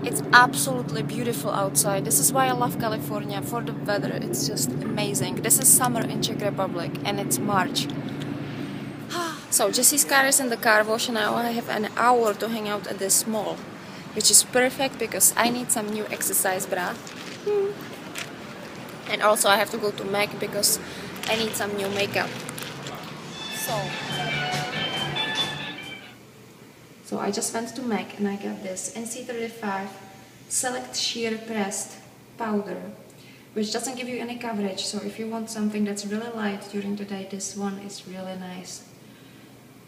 It's absolutely beautiful outside. This is why I love California, for the weather. It's just amazing. This is summer in Czech Republic and it's March. So Jesse's car is in the car wash and now I have an hour to hang out at this mall, which is perfect because I need some new exercise bra. And also I have to go to MAC because I need some new makeup. So I just went to MAC and I got this NC35 Select Sheer Pressed Powder, which doesn't give you any coverage, so if you want something that's really light during the day, this one is really nice.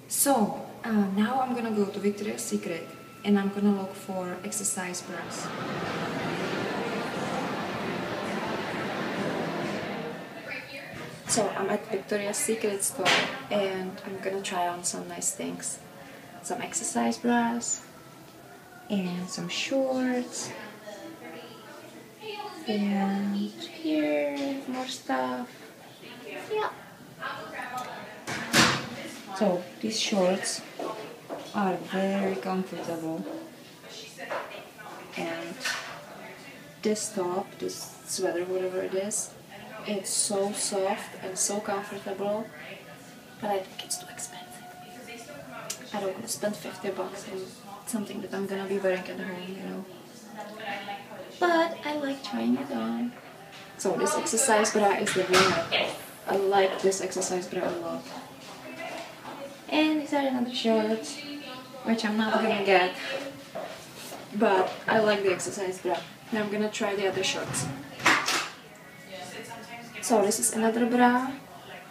So now I'm gonna go to Victoria's Secret and I'm gonna look for exercise bras. So I'm at Victoria's Secret store and I'm gonna try on some nice things. Some exercise bras and some shorts, and here more stuff. Yeah. So these shorts are very comfortable, and this top, this sweater, whatever it is, it's so soft and so comfortable, but I think it's too expensive. I don't want to spend 50 bucks on something that I'm gonna be wearing at home, you know. But I like trying it on. So this exercise bra is the winner. I like this exercise bra a lot. And these are another shorts, which I'm not gonna get. But I like the exercise bra. Now I'm gonna try the other shorts. So this is another bra,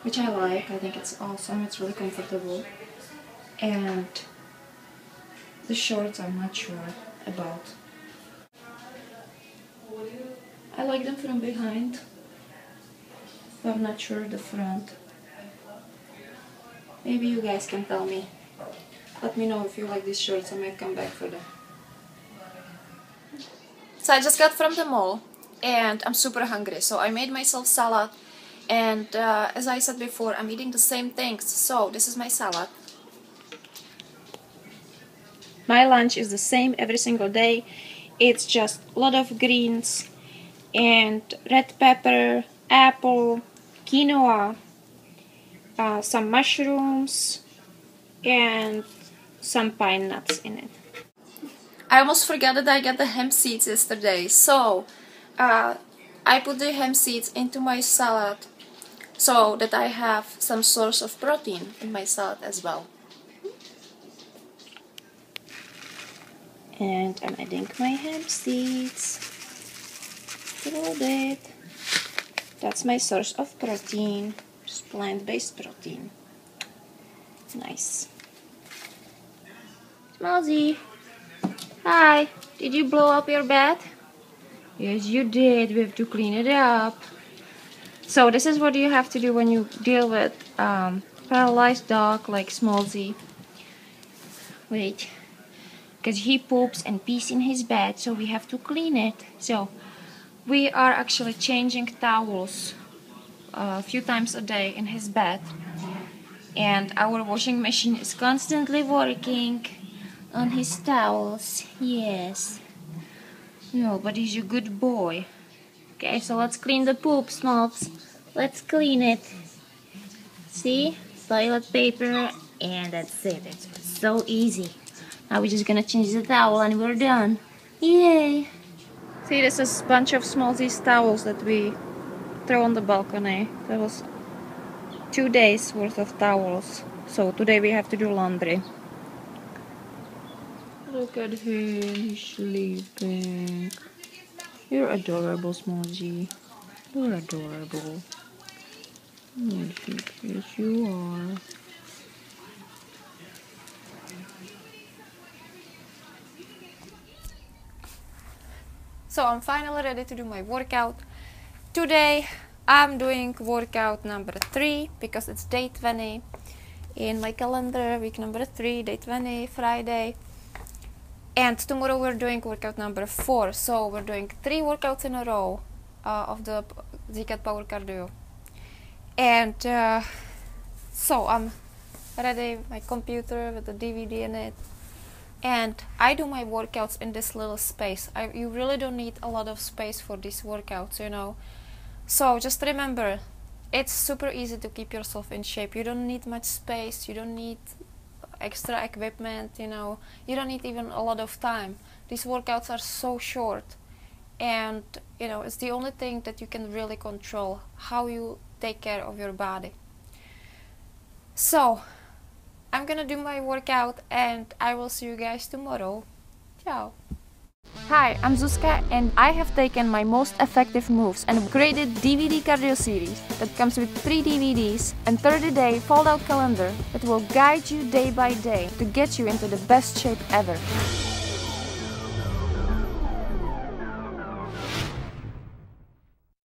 which I like. I think it's awesome. It's really comfortable. And the shorts I'm not sure about. I like them from behind, but I'm not sure the front. Maybe you guys can tell me. Let me know if you like these shorts. I might come back for them. So I just got from the mall and I'm super hungry, so I made myself salad, and as I said before, I'm eating the same things. So this is my salad. My lunch is the same every single day. It's just a lot of greens and red pepper, apple, quinoa, some mushrooms, and some pine nuts in it. I almost forgot that I got the hemp seeds yesterday. So I put the hemp seeds into my salad so that I have some source of protein in my salad as well. And I'm adding my hemp seeds a little bit. That's my source of protein, just plant-based protein. Nice. Smallsy, hi. Did you blow up your bed? Yes, you did. We have to clean it up. So this is what you have to do when you deal with paralyzed dog like Smallsy. Wait. Because he poops and pees in his bed, so we have to clean it. So we are actually changing towels a few times a day in his bed, and our washing machine is constantly working on his towels. Yes. No, but he's a good boy. Okay, so let's clean the poop, Smalls. Let's clean it. See? Toilet paper, and that's it. It's so easy. Now we're just gonna change the towel and we're done. Yay! See, this is a bunch of Smallsy's towels that we throw on the balcony. That was 2 days worth of towels. So today we have to do laundry. Look at him, he's sleeping. You're adorable, Smallsy. You're adorable. Yes, you are. So I'm finally ready to do my workout. Today I'm doing workout number 3 because it's day 20 in my calendar, week number 3, day 20, Friday. And tomorrow we're doing workout number 4. So we're doing 3 workouts in a row of the ZCAT Power Cardio. And so I'm ready, my computer with the DVD in it. And I do my workouts in this little space. You really don't need a lot of space for these workouts, you know. So just remember, it's super easy to keep yourself in shape. You don't need much space, you don't need extra equipment, you know. You don't need even a lot of time. These workouts are so short, and you know, it's the only thing that you can really control, how you take care of your body. So I'm gonna do my workout and I will see you guys tomorrow. Ciao. Hi, I'm Zuzka and I have taken my most effective moves and created DVD cardio series that comes with 3 DVDs and 30-day fold-out calendar that will guide you day by day to get you into the best shape ever.